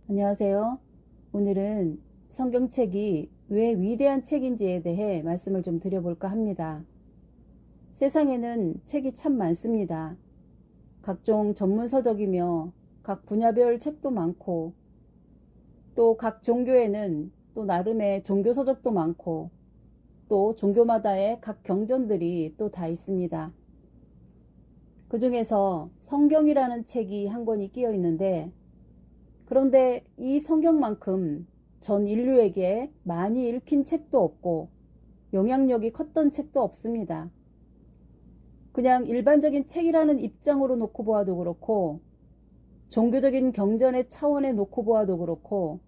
안녕하세요. 오늘은 성경책이 왜 위대한 책인지에 대해 말씀을 좀 드려볼까 합니다. 세상에는 책이 참 많습니다. 각종 전문서적이며 각 분야별 책도 많고, 또 각 종교에는 또 나름의 종교서적도 많고, 또 종교마다의 각 경전들이 또 다 있습니다. 그 중에서 성경이라는 책이 한 권이 끼어 있는데, 그런데 이 성경만큼 전 인류에게 많이 읽힌 책도 없고 영향력이 컸던 책도 없습니다. 그냥 일반적인 책이라는 입장으로 놓고 보아도 그렇고, 종교적인 경전의 차원에 놓고 보아도 그렇고,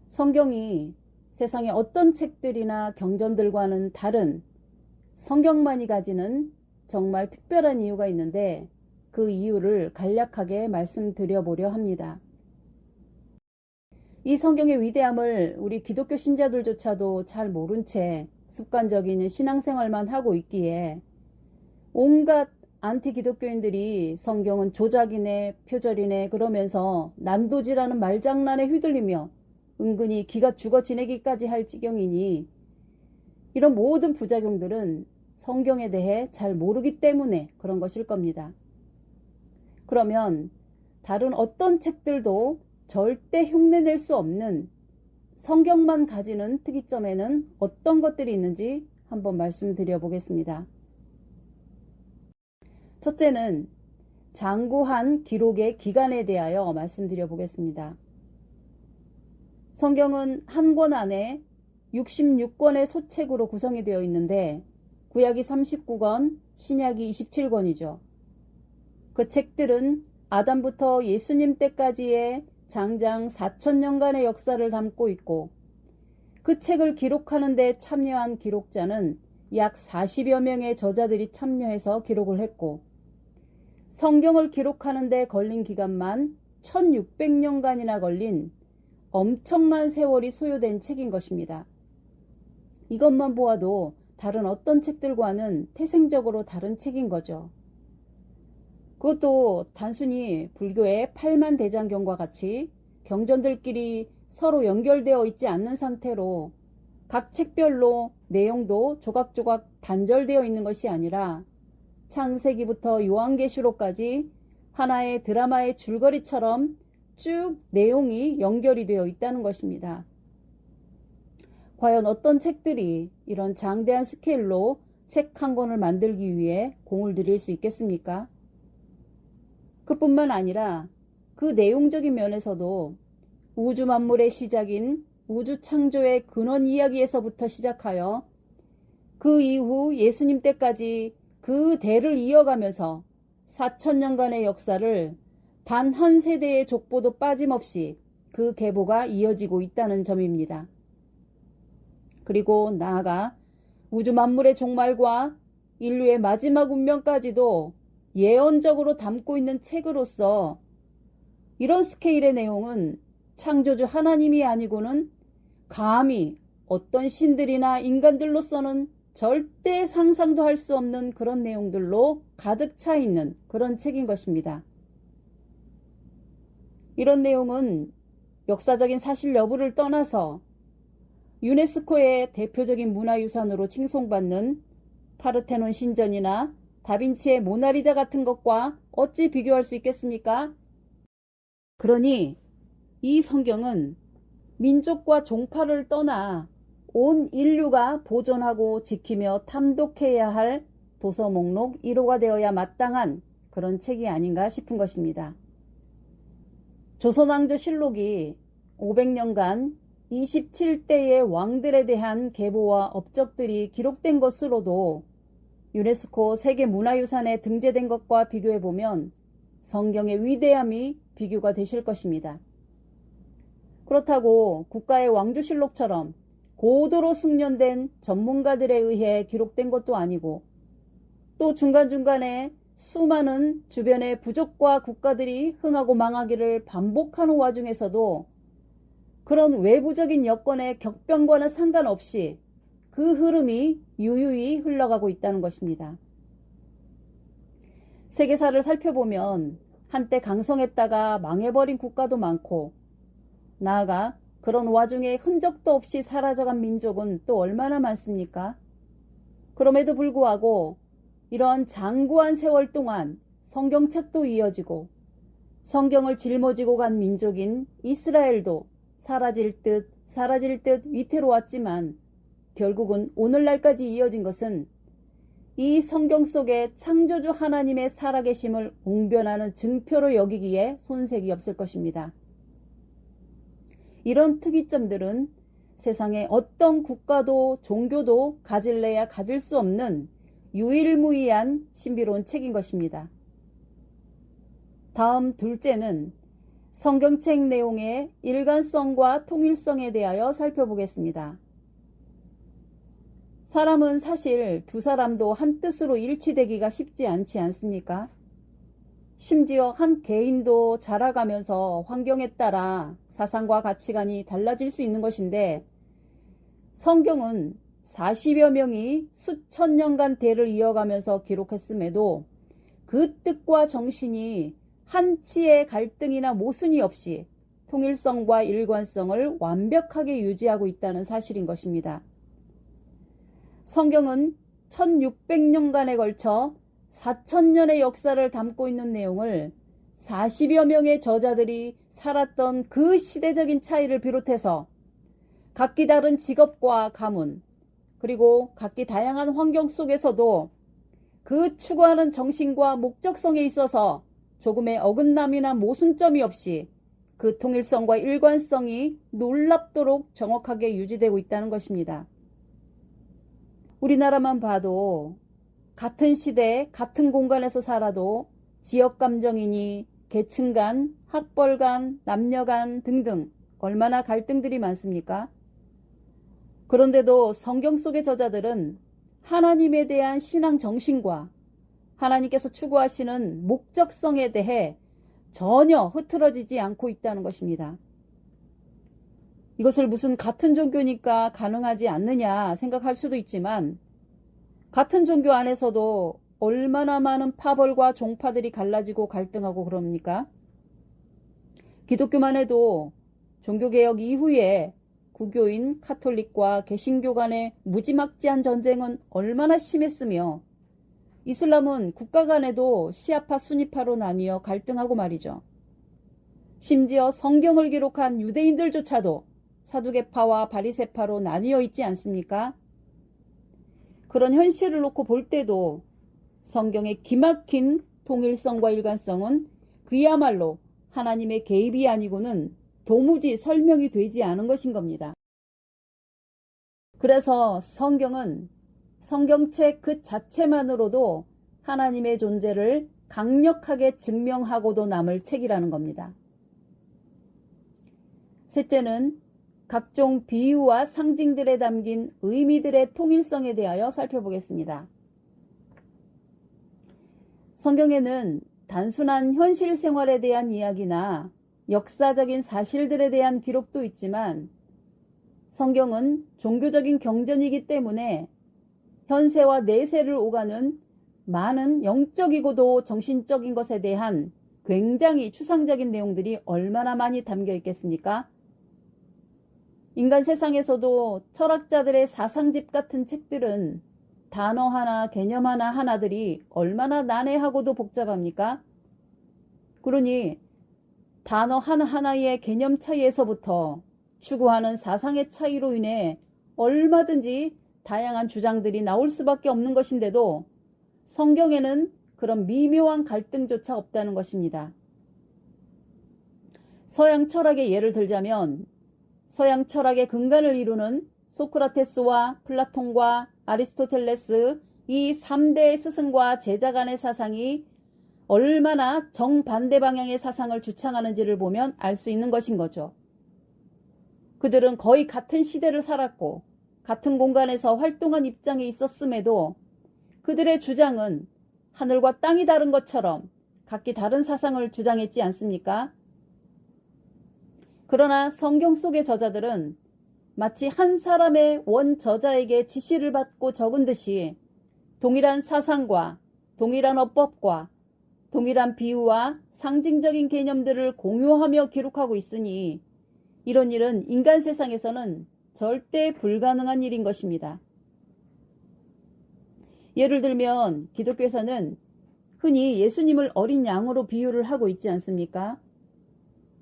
성경이 세상의 어떤 책들이나 경전들과는 다른 성경만이 가지는 정말 특별한 이유가 있는데, 그 이유를 간략하게 말씀드려 보려 합니다. 이 성경의 위대함을 우리 기독교 신자들조차도 잘 모른 채 습관적인 신앙생활만 하고 있기에 온갖 안티 기독교인들이 성경은 조작이네 표절이네 그러면서 난도질하는 말장난에 휘둘리며 은근히 기가 죽어 지내기까지 할 지경이니, 이런 모든 부작용들은 성경에 대해 잘 모르기 때문에 그런 것일 겁니다. 그러면 다른 어떤 책들도 절대 흉내낼 수 없는 성경만 가지는 특이점에는 어떤 것들이 있는지 한번 말씀드려 보겠습니다. 첫째는 장구한 기록의 기간에 대하여 말씀드려 보겠습니다. 성경은 한 권 안에 66권의 소책으로 구성이 되어 있는데, 구약이 39권, 신약이 27권이죠. 그 책들은 아담부터 예수님 때까지의 장장 4,000년간의 역사를 담고 있고, 그 책을 기록하는 데 참여한 기록자는 약 40여 명의 저자들이 참여해서 기록을 했고, 성경을 기록하는 데 걸린 기간만 1600년간이나 걸린 엄청난 세월이 소요된 책인 것입니다. 이것만 보아도 다른 어떤 책들과는 태생적으로 다른 책인 거죠. 그것도 단순히 불교의 팔만대장경과 같이 경전들끼리 서로 연결되어 있지 않는 상태로 각 책별로 내용도 조각조각 단절되어 있는 것이 아니라 창세기부터 요한계시록까지 하나의 드라마의 줄거리처럼 쭉 내용이 연결이 되어 있다는 것입니다. 과연 어떤 책들이 이런 장대한 스케일로 책 한 권을 만들기 위해 공을 들일 수 있겠습니까? 그뿐만 아니라 그 내용적인 면에서도 우주 만물의 시작인 우주 창조의 근원 이야기에서부터 시작하여 그 이후 예수님 때까지 그 대를 이어가면서 4,000년간의 역사를 단 한 세대의 족보도 빠짐없이 그 계보가 이어지고 있다는 점입니다. 그리고 나아가 우주 만물의 종말과 인류의 마지막 운명까지도 예언적으로 담고 있는 책으로서 이런 스케일의 내용은 창조주 하나님이 아니고는 감히 어떤 신들이나 인간들로서는 절대 상상도 할 수 없는 그런 내용들로 가득 차 있는 그런 책인 것입니다. 이런 내용은 역사적인 사실 여부를 떠나서 유네스코의 대표적인 문화유산으로 칭송받는 파르테논 신전이나 다빈치의 모나리자 같은 것과 어찌 비교할 수 있겠습니까? 그러니 이 성경은 민족과 종파를 떠나 온 인류가 보존하고 지키며 탐독해야 할 도서 목록 1호가 되어야 마땅한 그런 책이 아닌가 싶은 것입니다. 조선왕조 실록이 500년간 27대의 왕들에 대한 계보와 업적들이 기록된 것으로도 유네스코 세계문화유산에 등재된 것과 비교해보면 성경의 위대함이 비교가 되실 것입니다. 그렇다고 국가의 왕조실록처럼 고도로 숙련된 전문가들에 의해 기록된 것도 아니고, 또 중간중간에 수많은 주변의 부족과 국가들이 흥하고 망하기를 반복하는 와중에서도 그런 외부적인 여건의 격변과는 상관없이 그 흐름이 유유히 흘러가고 있다는 것입니다. 세계사를 살펴보면 한때 강성했다가 망해버린 국가도 많고, 나아가 그런 와중에 흔적도 없이 사라져간 민족은 또 얼마나 많습니까? 그럼에도 불구하고 이러한 장구한 세월 동안 성경책도 이어지고 성경을 짊어지고 간 민족인 이스라엘도 사라질 듯 위태로웠지만 결국은 오늘날까지 이어진 것은 이 성경 속에 창조주 하나님의 살아계심을 웅변하는 증표로 여기기에 손색이 없을 것입니다. 이런 특이점들은 세상에 어떤 국가도 종교도 가질래야 가질 수 없는 유일무이한 신비로운 책인 것입니다. 다음 둘째는 성경책 내용의 일관성과 통일성에 대하여 살펴보겠습니다. 사람은 사실 두 사람도 한 뜻으로 일치되기가 쉽지 않지 않습니까? 심지어 한 개인도 자라가면서 환경에 따라 사상과 가치관이 달라질 수 있는 것인데 성경은 40여 명이 수천 년간 대를 이어가면서 기록했음에도 그 뜻과 정신이 한치의 갈등이나 모순이 없이 통일성과 일관성을 완벽하게 유지하고 있다는 사실인 것입니다. 성경은 1600년간에 걸쳐 4000년의 역사를 담고 있는 내용을 40여 명의 저자들이 살았던 그 시대적인 차이를 비롯해서 각기 다른 직업과 가문, 그리고 각기 다양한 환경 속에서도 그 추구하는 정신과 목적성에 있어서 조금의 어긋남이나 모순점이 없이 그 통일성과 일관성이 놀랍도록 정확하게 유지되고 있다는 것입니다. 우리나라만 봐도 같은 시대, 같은 공간에서 살아도 지역 감정이니 계층 간, 학벌 간, 남녀 간 등등 얼마나 갈등들이 많습니까? 그런데도 성경 속의 저자들은 하나님에 대한 신앙 정신과 하나님께서 추구하시는 목적성에 대해 전혀 흐트러지지 않고 있다는 것입니다. 이것을 무슨 같은 종교니까 가능하지 않느냐 생각할 수도 있지만 같은 종교 안에서도 얼마나 많은 파벌과 종파들이 갈라지고 갈등하고 그럽니까? 기독교만 해도 종교개혁 이후에 구교인 카톨릭과 개신교 간의 무지막지한 전쟁은 얼마나 심했으며 이슬람은 국가 간에도 시아파 수니파로 나뉘어 갈등하고 말이죠. 심지어 성경을 기록한 유대인들조차도 사두개파와 바리새파로 나뉘어 있지 않습니까? 그런 현실을 놓고 볼 때도 성경의 기막힌 통일성과 일관성은 그야말로 하나님의 개입이 아니고는 도무지 설명이 되지 않은 것인 겁니다. 그래서 성경은 성경책 그 자체만으로도 하나님의 존재를 강력하게 증명하고도 남을 책이라는 겁니다. 셋째는 각종 비유와 상징들에 담긴 의미들의 통일성에 대하여 살펴보겠습니다. 성경에는 단순한 현실 생활에 대한 이야기나 역사적인 사실들에 대한 기록도 있지만 성경은 종교적인 경전이기 때문에 현세와 내세를 오가는 많은 영적이고도 정신적인 것에 대한 굉장히 추상적인 내용들이 얼마나 많이 담겨 있겠습니까? 인간 세상에서도 철학자들의 사상집 같은 책들은 단어 하나, 개념 하나들이 얼마나 난해하고도 복잡합니까? 그러니 단어 하나하나의 개념 차이에서부터 추구하는 사상의 차이로 인해 얼마든지 다양한 주장들이 나올 수밖에 없는 것인데도 성경에는 그런 미묘한 갈등조차 없다는 것입니다. 서양 철학의 예를 들자면 서양 철학의 근간을 이루는 소크라테스와 플라톤과 아리스토텔레스 이 3대 스승과 제자 간의 사상이 얼마나 정반대 방향의 사상을 주창하는지를 보면 알 수 있는 것인 거죠. 그들은 거의 같은 시대를 살았고 같은 공간에서 활동한 입장에 있었음에도 그들의 주장은 하늘과 땅이 다른 것처럼 각기 다른 사상을 주장했지 않습니까? 그러나 성경 속의 저자들은 마치 한 사람의 원저자에게 지시를 받고 적은 듯이 동일한 사상과 동일한 어법과 동일한 비유와 상징적인 개념들을 공유하며 기록하고 있으니 이런 일은 인간 세상에서는 절대 불가능한 일인 것입니다. 예를 들면 기독교에서는 흔히 예수님을 어린 양으로 비유를 하고 있지 않습니까?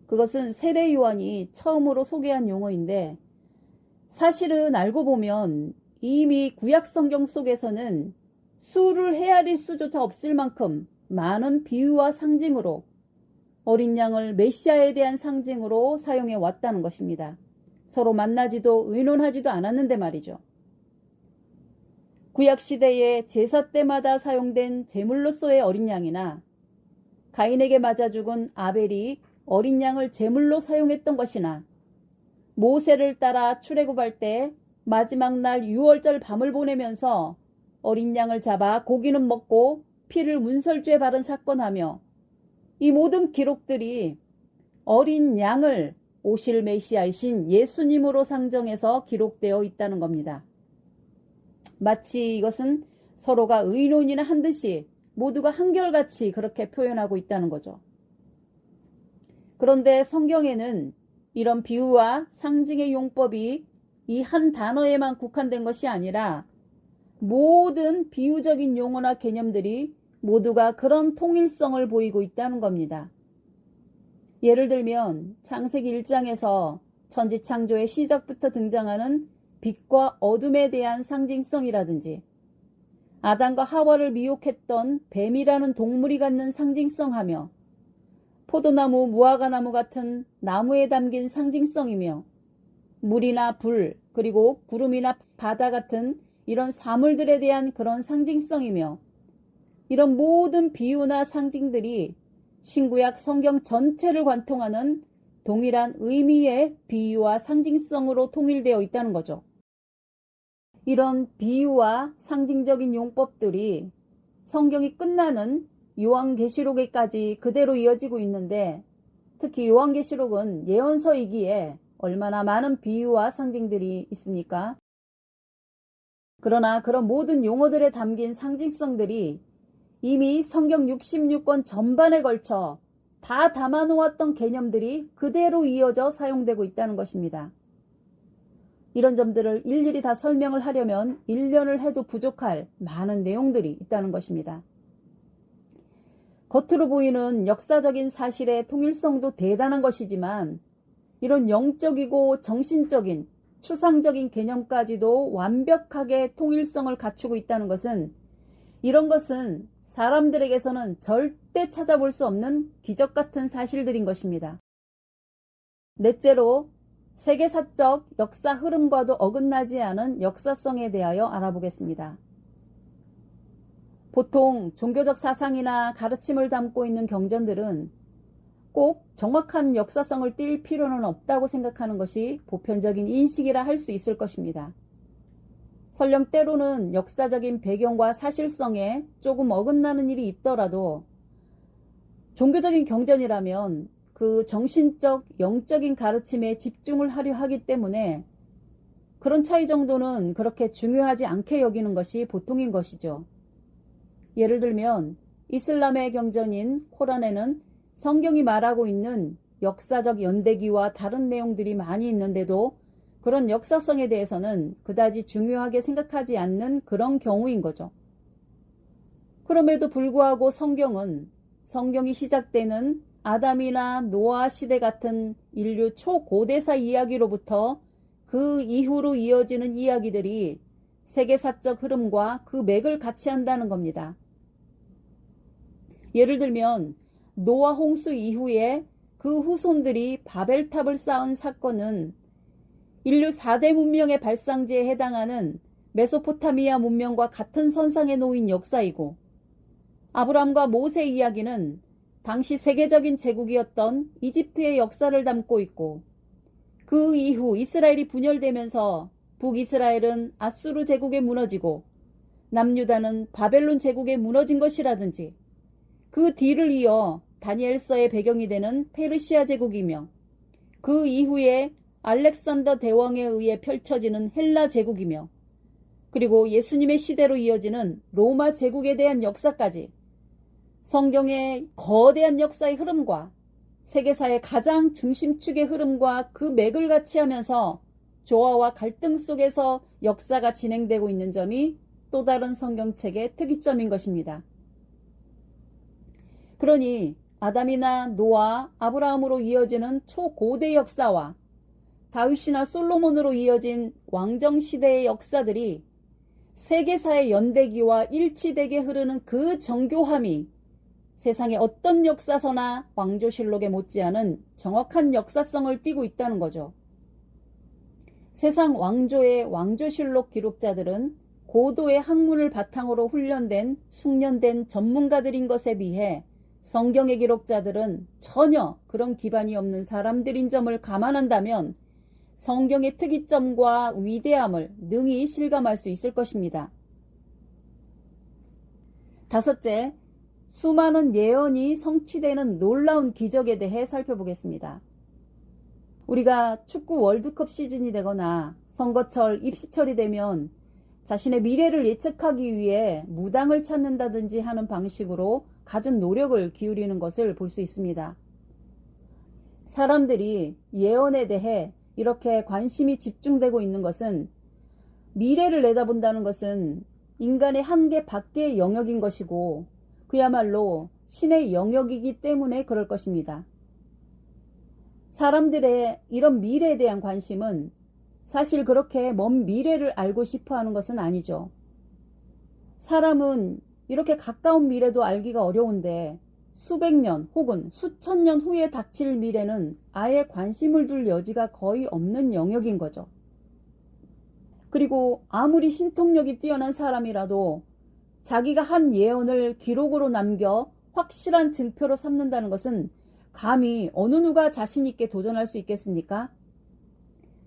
그것은 세례 요한이 처음으로 소개한 용어인데 사실은 알고 보면 이미 구약 성경 속에서는 수를 헤아릴 수조차 없을 만큼 많은 비유와 상징으로 어린 양을 메시아에 대한 상징으로 사용해 왔다는 것입니다. 서로 만나지도 의논하지도 않았는데 말이죠. 구약시대에 제사 때마다 사용된 제물로서의 어린 양이나 가인에게 맞아 죽은 아벨이 어린 양을 제물로 사용했던 것이나 모세를 따라 출애굽할 때 마지막 날 유월절 밤을 보내면서 어린 양을 잡아 고기는 먹고 피를 문설주에 바른 사건하며 이 모든 기록들이 어린 양을 오실 메시아이신 예수님으로 상정해서 기록되어 있다는 겁니다. 마치 이것은 서로가 의논이나 한 듯이 모두가 한결같이 그렇게 표현하고 있다는 거죠. 그런데 성경에는 이런 비유와 상징의 용법이 이 한 단어에만 국한된 것이 아니라 모든 비유적인 용어나 개념들이 모두가 그런 통일성을 보이고 있다는 겁니다. 예를 들면 창세기 1장에서 천지창조의 시작부터 등장하는 빛과 어둠에 대한 상징성이라든지 아담과 하와를 미혹했던 뱀이라는 동물이 갖는 상징성하며 포도나무, 무화과나무 같은 나무에 담긴 상징성이며 물이나 불, 그리고 구름이나 바다 같은 이런 사물들에 대한 그런 상징성이며 이런 모든 비유나 상징들이 신구약 성경 전체를 관통하는 동일한 의미의 비유와 상징성으로 통일되어 있다는 거죠. 이런 비유와 상징적인 용법들이 성경이 끝나는 요한계시록에까지 그대로 이어지고 있는데 특히 요한계시록은 예언서이기에 얼마나 많은 비유와 상징들이 있습니까? 그러나 그런 모든 용어들에 담긴 상징성들이 이미 성경 66권 전반에 걸쳐 다 담아놓았던 개념들이 그대로 이어져 사용되고 있다는 것입니다. 이런 점들을 일일이 다 설명을 하려면 1년을 해도 부족할 많은 내용들이 있다는 것입니다. 겉으로 보이는 역사적인 사실의 통일성도 대단한 것이지만 이런 영적이고 정신적인 추상적인 개념까지도 완벽하게 통일성을 갖추고 있다는 것은 이런 것은 사람들에게서는 절대 찾아볼 수 없는 기적 같은 사실들인 것입니다. 넷째로 세계사적 역사 흐름과도 어긋나지 않은 역사성에 대하여 알아보겠습니다. 보통 종교적 사상이나 가르침을 담고 있는 경전들은 꼭 정확한 역사성을 띌 필요는 없다고 생각하는 것이 보편적인 인식이라 할 수 있을 것입니다. 설령 때로는 역사적인 배경과 사실성에 조금 어긋나는 일이 있더라도 종교적인 경전이라면 그 정신적, 영적인 가르침에 집중을 하려 하기 때문에 그런 차이 정도는 그렇게 중요하지 않게 여기는 것이 보통인 것이죠. 예를 들면 이슬람의 경전인 코란에는 성경이 말하고 있는 역사적 연대기와 다른 내용들이 많이 있는데도 그런 역사성에 대해서는 그다지 중요하게 생각하지 않는 그런 경우인 거죠. 그럼에도 불구하고 성경이 시작되는 아담이나 노아 시대 같은 인류 초고대사 이야기로부터 그 이후로 이어지는 이야기들이 세계사적 흐름과 그 맥을 같이 한다는 겁니다. 예를 들면 노아 홍수 이후에 그 후손들이 바벨탑을 쌓은 사건은 인류 4대 문명의 발상지에 해당하는 메소포타미아 문명과 같은 선상에 놓인 역사이고 아브람과 모세 이야기는 당시 세계적인 제국이었던 이집트의 역사를 담고 있고 그 이후 이스라엘이 분열되면서 북이스라엘은 아수르 제국에 무너지고 남유다는 바벨론 제국에 무너진 것이라든지 그 뒤를 이어 다니엘서의 배경이 되는 페르시아 제국이며 그 이후에 알렉산더 대왕에 의해 펼쳐지는 헬라 제국이며 그리고 예수님의 시대로 이어지는 로마 제국에 대한 역사까지 성경의 거대한 역사의 흐름과 세계사의 가장 중심축의 흐름과 그 맥을 같이 하면서 조화와 갈등 속에서 역사가 진행되고 있는 점이 또 다른 성경책의 특이점인 것입니다. 그러니 아담이나 노아, 아브라함으로 이어지는 초고대 역사와 다윗이나 솔로몬으로 이어진 왕정시대의 역사들이 세계사의 연대기와 일치되게 흐르는 그 정교함이 세상의 어떤 역사서나 왕조실록에 못지않은 정확한 역사성을 띠고 있다는 거죠. 세상 왕조의 왕조실록 기록자들은 고도의 학문을 바탕으로 훈련된 숙련된 전문가들인 것에 비해 성경의 기록자들은 전혀 그런 기반이 없는 사람들인 점을 감안한다면 성경의 특이점과 위대함을 능히 실감할 수 있을 것입니다. 다섯째, 수많은 예언이 성취되는 놀라운 기적에 대해 살펴보겠습니다. 우리가 축구 월드컵 시즌이 되거나 선거철, 입시철이 되면 자신의 미래를 예측하기 위해 무당을 찾는다든지 하는 방식으로 갖은 노력을 기울이는 것을 볼 수 있습니다. 사람들이 예언에 대해 이렇게 관심이 집중되고 있는 것은 미래를 내다본다는 것은 인간의 한계 밖의 영역인 것이고 그야말로 신의 영역이기 때문에 그럴 것입니다. 사람들의 이런 미래에 대한 관심은 사실 그렇게 먼 미래를 알고 싶어 하는 것은 아니죠. 사람은 이렇게 가까운 미래도 알기가 어려운데 수백 년 혹은 수천 년 후에 닥칠 미래는 아예 관심을 둘 여지가 거의 없는 영역인 거죠. 그리고 아무리 신통력이 뛰어난 사람이라도 자기가 한 예언을 기록으로 남겨 확실한 증표로 삼는다는 것은 감히 어느 누가 자신 있게 도전할 수 있겠습니까?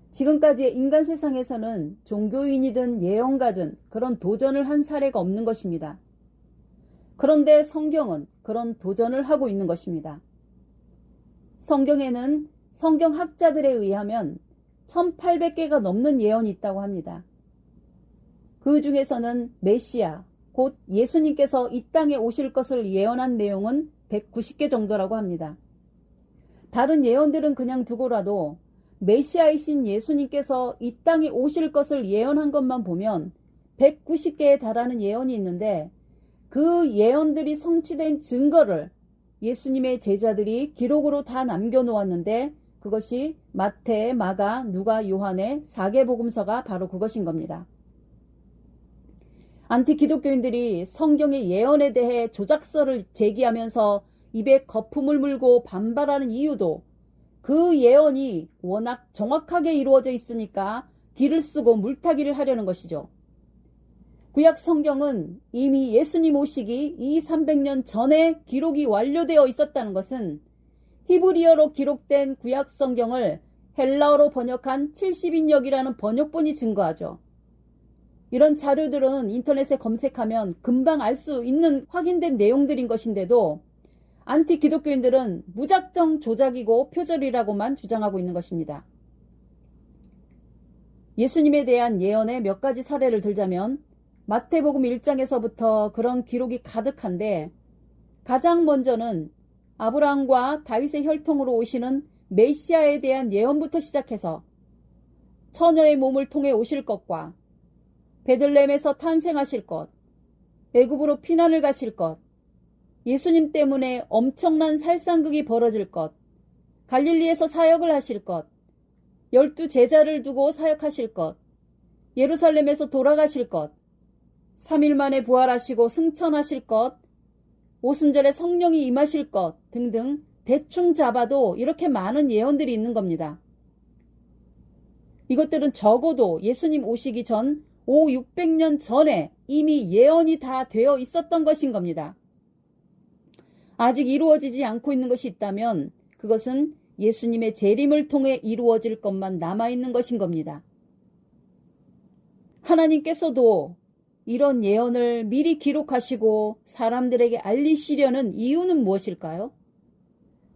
지금까지의 인간 세상에서는 종교인이든 예언가든 그런 도전을 한 사례가 없는 것입니다. 그런데 성경은 그런 도전을 하고 있는 것입니다. 성경에는 성경학자들에 의하면 1800개가 넘는 예언이 있다고 합니다. 그 중에서는 메시아, 곧 예수님께서 이 땅에 오실 것을 예언한 내용은 190개 정도라고 합니다. 다른 예언들은 그냥 두고라도 메시아이신 예수님께서 이 땅에 오실 것을 예언한 것만 보면 190개에 달하는 예언이 있는데 그 예언들이 성취된 증거를 예수님의 제자들이 기록으로 다 남겨놓았는데 그것이 마태, 마가, 누가, 요한의 4개 복음서가 바로 그것인 겁니다. 안티 기독교인들이 성경의 예언에 대해 조작설을 제기하면서 입에 거품을 물고 반발하는 이유도 그 예언이 워낙 정확하게 이루어져 있으니까 길을 쓰고 물타기를 하려는 것이죠. 구약 성경은 이미 예수님 오시기 200~300년 전에 기록이 완료되어 있었다는 것은 히브리어로 기록된 구약 성경을 헬라어로 번역한 70인역이라는 번역본이 증거하죠. 이런 자료들은 인터넷에 검색하면 금방 알 수 있는 확인된 내용들인 것인데도 안티 기독교인들은 무작정 조작이고 표절이라고만 주장하고 있는 것입니다. 예수님에 대한 예언의 몇 가지 사례를 들자면 마태복음 1장에서부터 그런 기록이 가득한데 가장 먼저는 아브라함과 다윗의 혈통으로 오시는 메시아에 대한 예언부터 시작해서 처녀의 몸을 통해 오실 것과 베들레헴에서 탄생하실 것, 애굽으로 피난을 가실 것, 예수님 때문에 엄청난 살상극이 벌어질 것, 갈릴리에서 사역을 하실 것, 12 제자를 두고 사역하실 것, 예루살렘에서 돌아가실 것, 3일 만에 부활하시고 승천하실 것, 오순절에 성령이 임하실 것 등등 대충 잡아도 이렇게 많은 예언들이 있는 겁니다. 이것들은 적어도 예수님 오시기 전 500~600년 전에 이미 예언이 다 되어 있었던 것인 겁니다. 아직 이루어지지 않고 있는 것이 있다면 그것은 예수님의 재림을 통해 이루어질 것만 남아있는 것인 겁니다. 하나님께서도 이런 예언을 미리 기록하시고 사람들에게 알리시려는 이유는 무엇일까요?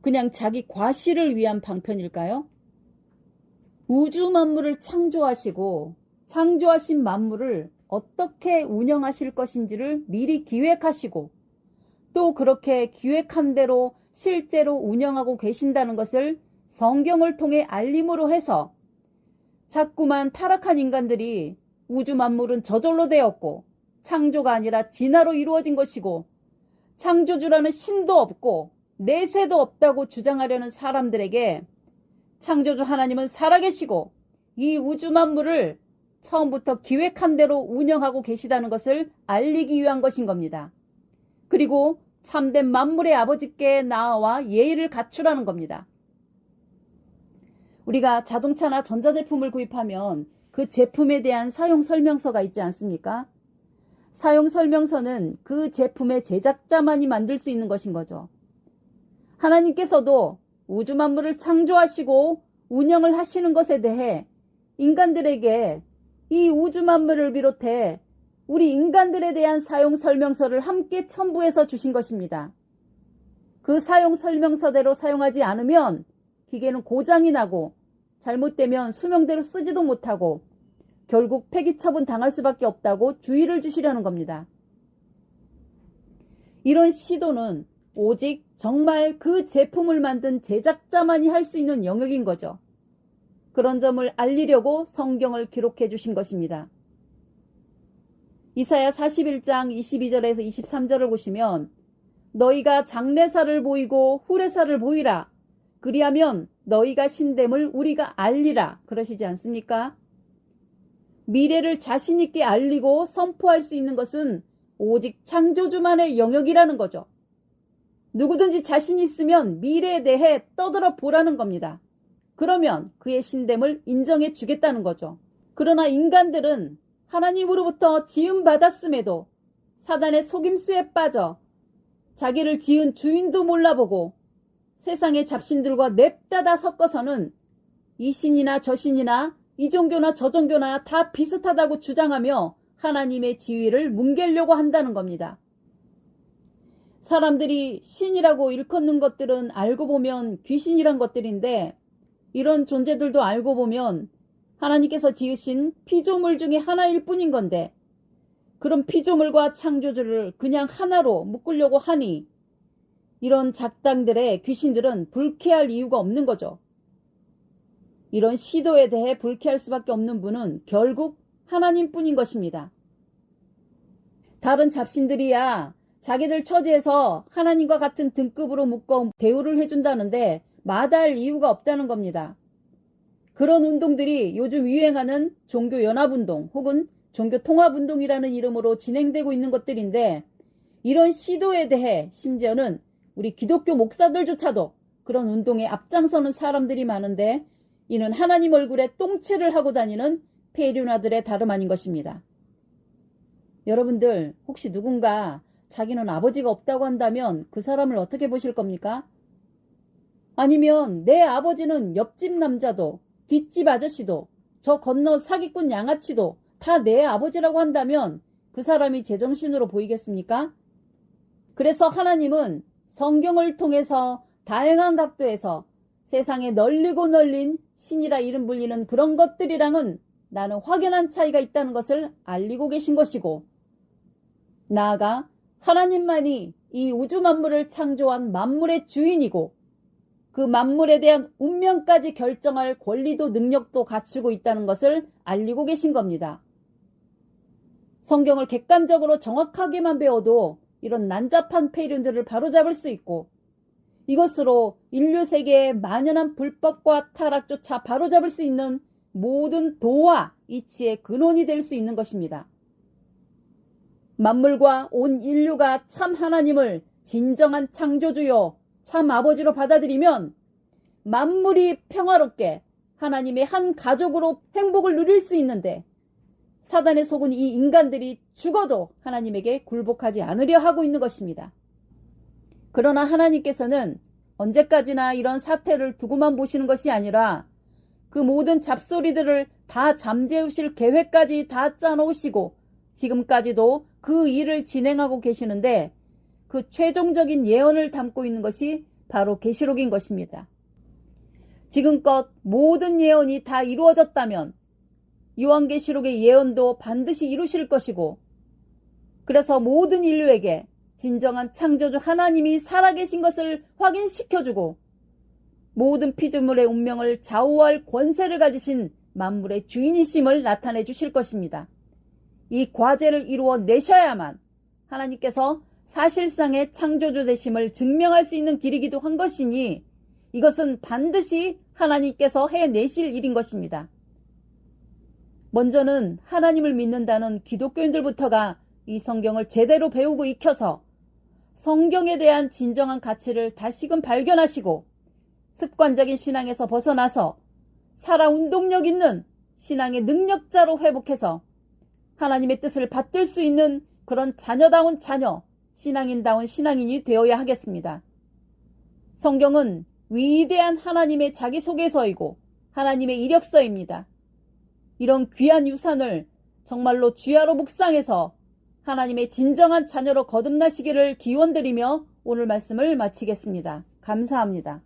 그냥 자기 과시를 위한 방편일까요? 우주 만물을 창조하시고 창조하신 만물을 어떻게 운영하실 것인지를 미리 기획하시고 또 그렇게 기획한 대로 실제로 운영하고 계신다는 것을 성경을 통해 알림으로 해서 자꾸만 타락한 인간들이 우주 만물은 저절로 되었고 창조가 아니라 진화로 이루어진 것이고 창조주라는 신도 없고 내세도 없다고 주장하려는 사람들에게 창조주 하나님은 살아계시고 이 우주 만물을 처음부터 기획한 대로 운영하고 계시다는 것을 알리기 위한 것인 겁니다. 그리고 참된 만물의 아버지께 나아와 예의를 갖추라는 겁니다. 우리가 자동차나 전자제품을 구입하면 그 제품에 대한 사용 설명서가 있지 않습니까? 사용 설명서는 그 제품의 제작자만이 만들 수 있는 것인 거죠. 하나님께서도 우주 만물을 창조하시고 운영을 하시는 것에 대해 인간들에게 이 우주 만물을 비롯해 우리 인간들에 대한 사용 설명서를 함께 첨부해서 주신 것입니다. 그 사용 설명서대로 사용하지 않으면 기계는 고장이 나고 잘못되면 수명대로 쓰지도 못하고 결국 폐기 처분 당할 수밖에 없다고 주의를 주시려는 겁니다. 이런 시도는 오직 정말 그 제품을 만든 제작자만이 할 수 있는 영역인 거죠. 그런 점을 알리려고 성경을 기록해 주신 것입니다. 이사야 41장 22절에서 23절을 보시면 너희가 장래사를 보이고 후래사를 보이라. 그리하면 너희가 신됨을 우리가 알리라. 그러시지 않습니까? 미래를 자신 있게 알리고 선포할 수 있는 것은 오직 창조주만의 영역이라는 거죠. 누구든지 자신 있으면 미래에 대해 떠들어 보라는 겁니다. 그러면 그의 신됨을 인정해 주겠다는 거죠. 그러나 인간들은 하나님으로부터 지음받았음에도 사단의 속임수에 빠져 자기를 지은 주인도 몰라보고 세상의 잡신들과 냅다 섞어서는 이 신이나 저 신이나 이 종교나 저 종교나 다 비슷하다고 주장하며 하나님의 지위를 뭉개려고 한다는 겁니다. 사람들이 신이라고 일컫는 것들은 알고 보면 귀신이란 것들인데 이런 존재들도 알고 보면 하나님께서 지으신 피조물 중에 하나일 뿐인 건데 그런 피조물과 창조주를 그냥 하나로 묶으려고 하니 이런 작당들의 귀신들은 불쾌할 이유가 없는 거죠. 이런 시도에 대해 불쾌할 수밖에 없는 분은 결국 하나님뿐인 것입니다. 다른 잡신들이야 자기들 처지에서 하나님과 같은 등급으로 묶어 대우를 해준다는데 마다할 이유가 없다는 겁니다. 그런 운동들이 요즘 유행하는 종교연합운동 혹은 종교통합운동이라는 이름으로 진행되고 있는 것들인데 이런 시도에 대해 심지어는 우리 기독교 목사들조차도 그런 운동에 앞장서는 사람들이 많은데 이는 하나님 얼굴에 똥칠을 하고 다니는 폐륜아들의 다름 아닌 것입니다. 여러분들 혹시 누군가 자기는 아버지가 없다고 한다면 그 사람을 어떻게 보실 겁니까? 아니면 내 아버지는 옆집 남자도 뒷집 아저씨도 저 건너 사기꾼 양아치도 다 내 아버지라고 한다면 그 사람이 제정신으로 보이겠습니까? 그래서 하나님은 성경을 통해서 다양한 각도에서 세상에 널리고 널린 신이라 이름 불리는 그런 것들이랑은 나는 확연한 차이가 있다는 것을 알리고 계신 것이고 나아가 하나님만이 이 우주 만물을 창조한 만물의 주인이고 그 만물에 대한 운명까지 결정할 권리도 능력도 갖추고 있다는 것을 알리고 계신 겁니다. 성경을 객관적으로 정확하게만 배워도 이런 난잡한 폐륜들을 바로잡을 수 있고 이것으로 인류 세계의 만연한 불법과 타락조차 바로잡을 수 있는 모든 도와 이치의 근원이 될 수 있는 것입니다. 만물과 온 인류가 참 하나님을 진정한 창조주요 참 아버지로 받아들이면 만물이 평화롭게 하나님의 한 가족으로 행복을 누릴 수 있는데 사단에 속은 이 인간들이 죽어도 하나님에게 굴복하지 않으려 하고 있는 것입니다. 그러나 하나님께서는 언제까지나 이런 사태를 두고만 보시는 것이 아니라 그 모든 잡소리들을 다 잠재우실 계획까지 다 짜놓으시고 지금까지도 그 일을 진행하고 계시는데 그 최종적인 예언을 담고 있는 것이 바로 계시록인 것입니다. 지금껏 모든 예언이 다 이루어졌다면 요한계시록의 예언도 반드시 이루실 것이고 그래서 모든 인류에게 진정한 창조주 하나님이 살아계신 것을 확인시켜주고 모든 피조물의 운명을 좌우할 권세를 가지신 만물의 주인이심을 나타내 주실 것입니다. 이 과제를 이루어 내셔야만 하나님께서 사실상의 창조주 되심을 증명할 수 있는 길이기도 한 것이니 이것은 반드시 하나님께서 해내실 일인 것입니다. 먼저는 하나님을 믿는다는 기독교인들부터가 이 성경을 제대로 배우고 익혀서 성경에 대한 진정한 가치를 다시금 발견하시고 습관적인 신앙에서 벗어나서 살아 운동력 있는 신앙의 능력자로 회복해서 하나님의 뜻을 받들 수 있는 그런 자녀다운 자녀, 신앙인다운 신앙인이 되어야 하겠습니다. 성경은 위대한 하나님의 자기소개서이고 하나님의 이력서입니다. 이런 귀한 유산을 정말로 주야로 묵상해서 하나님의 진정한 자녀로 거듭나시기를 기원드리며 오늘 말씀을 마치겠습니다. 감사합니다.